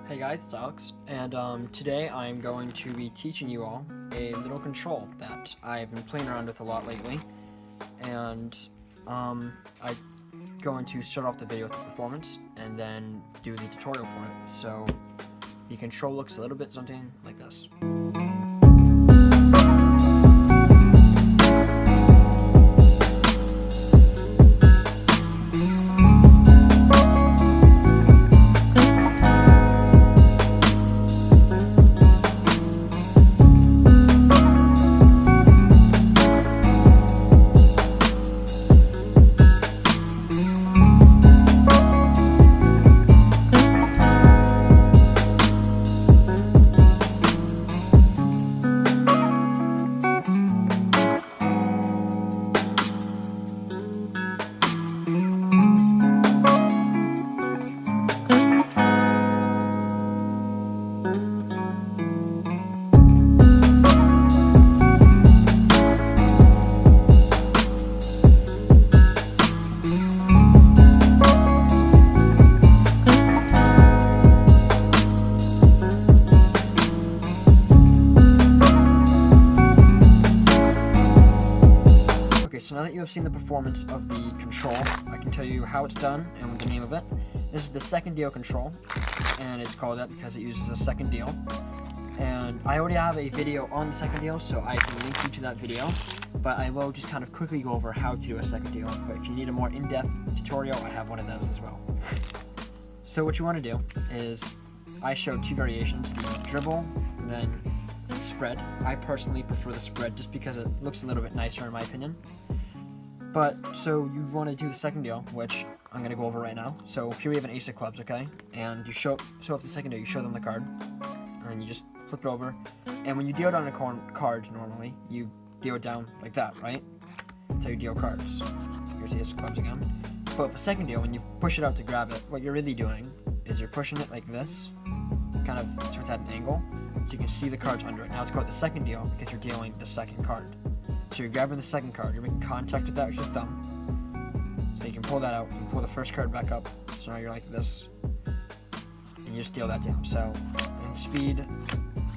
Hey guys, it's Alex, and today I'm going to be teaching you all a little control that I've been playing around with a lot lately, and I'm going to start off the video with the performance and then do the tutorial for it. So the control looks a little bit something like this. So now that you have seen the performance of the control, I can tell you how it's done and the name of it. This is the second deal control, and it's called that because it uses a second deal. And I already have a video on the second deal, so I can link you to that video, but I will just kind of quickly go over how to do a second deal. But if you need a more in-depth tutorial, I have one of those as well. So what you want to do is, I showed two variations, the dribble and then spread. I personally prefer the spread just because it looks a little bit nicer in my opinion. But, so you want to do the second deal, which I'm going to go over right now. So here we have an ace of clubs, okay? And you show up the second deal, you show them the card, and you just flip it over. And when you deal down a card normally, you deal it down like that, right? That's how you deal cards. Here's the ace of clubs again. But with the second deal, when you push it out to grab it, what you're really doing is you're pushing it like this, kind of so it's at an angle, so you can see the cards under it. Now it's called the second deal because you're dealing the second card. So you're grabbing the second card, you're making contact with that with your thumb. So you can pull that out, you can pull the first card back up, so now you're like this. And you just deal that down. So, in speed,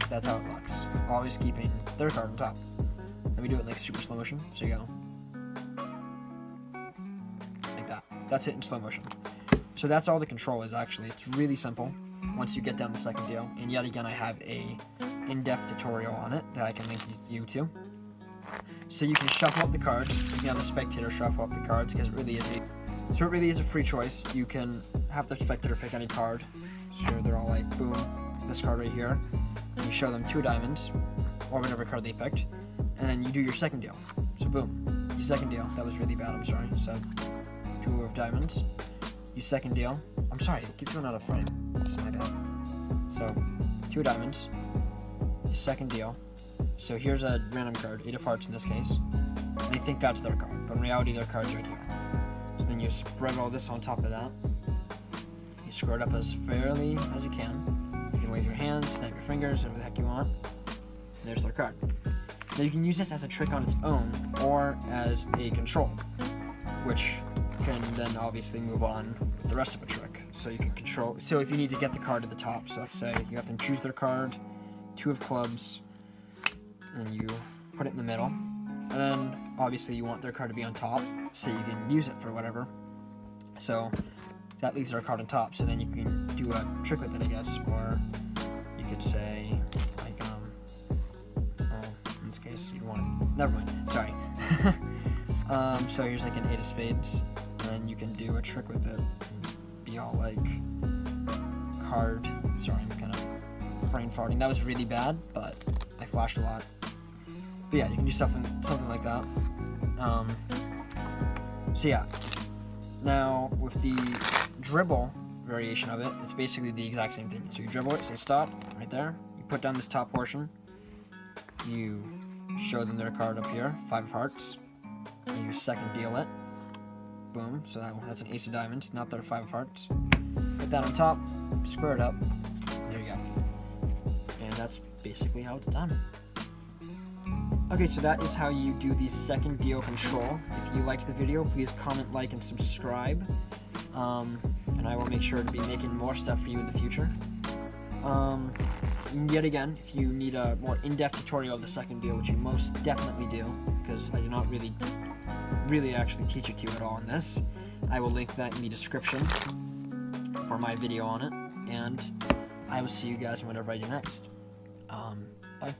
that's how it looks. Always keeping their card on top. Let me do it in like super slow motion, so you go. Like that. That's it in slow motion. So that's all the control is actually. It's really simple once you get down the second deal. And yet again, I have a in-depth tutorial on it that I can link you to. So you can shuffle up the cards. You can have the spectator shuffle up the cards because it really is a free choice. You can have the spectator pick any card. So they're all like, boom, this card right here. And you show them two diamonds, or whatever card they picked, and then you do your second deal. So boom, you second deal. That was really bad, I'm sorry. So two of diamonds. You second deal. I'm sorry, it keeps going out of frame. That's my bad. So two diamonds. You second deal. So here's a random card, 8 of hearts in this case. And they think that's their card, but in reality their card's right here. So then you spread all this on top of that. You square it up as fairly as you can. You can wave your hands, snap your fingers, whatever the heck you want. And there's their card. Now you can use this as a trick on its own, or as a control, which can then obviously move on with the rest of a trick. So you can control, so if you need to get the card to the top, so let's say you have them choose their card, 2 of clubs, and you put it in the middle, and then obviously you want their card to be on top so you can use it for whatever. So that leaves their card on top, so then you can do a trick with it, I guess, or you could say like in this case you want it. Never mind, sorry. So here's like an 8 of spades, and then you can do a trick with it, be all like card. Sorry, I'm kind of brain farting. That was really bad, but I flashed a lot. But yeah, you can do something like that. So yeah. Now with the dribble variation of it, it's basically the exact same thing. So you dribble it, say stop, right there. You put down this top portion. You show them their card up here, 5 of hearts. You second deal it. Boom. So that's an ace of diamonds, not their 5 of hearts. Put that on top, square it up. There you go. And that's basically how it's done. Okay, so that is how you do the second deal control. If you liked the video, please comment, like, and subscribe. And I will make sure to be making more stuff for you in the future. Yet again, if you need a more in-depth tutorial of the second deal, which you most definitely do, because I do not really actually teach it to you at all in this, I will link that in the description for my video on it, and I will see you guys whenever I do next. Bye.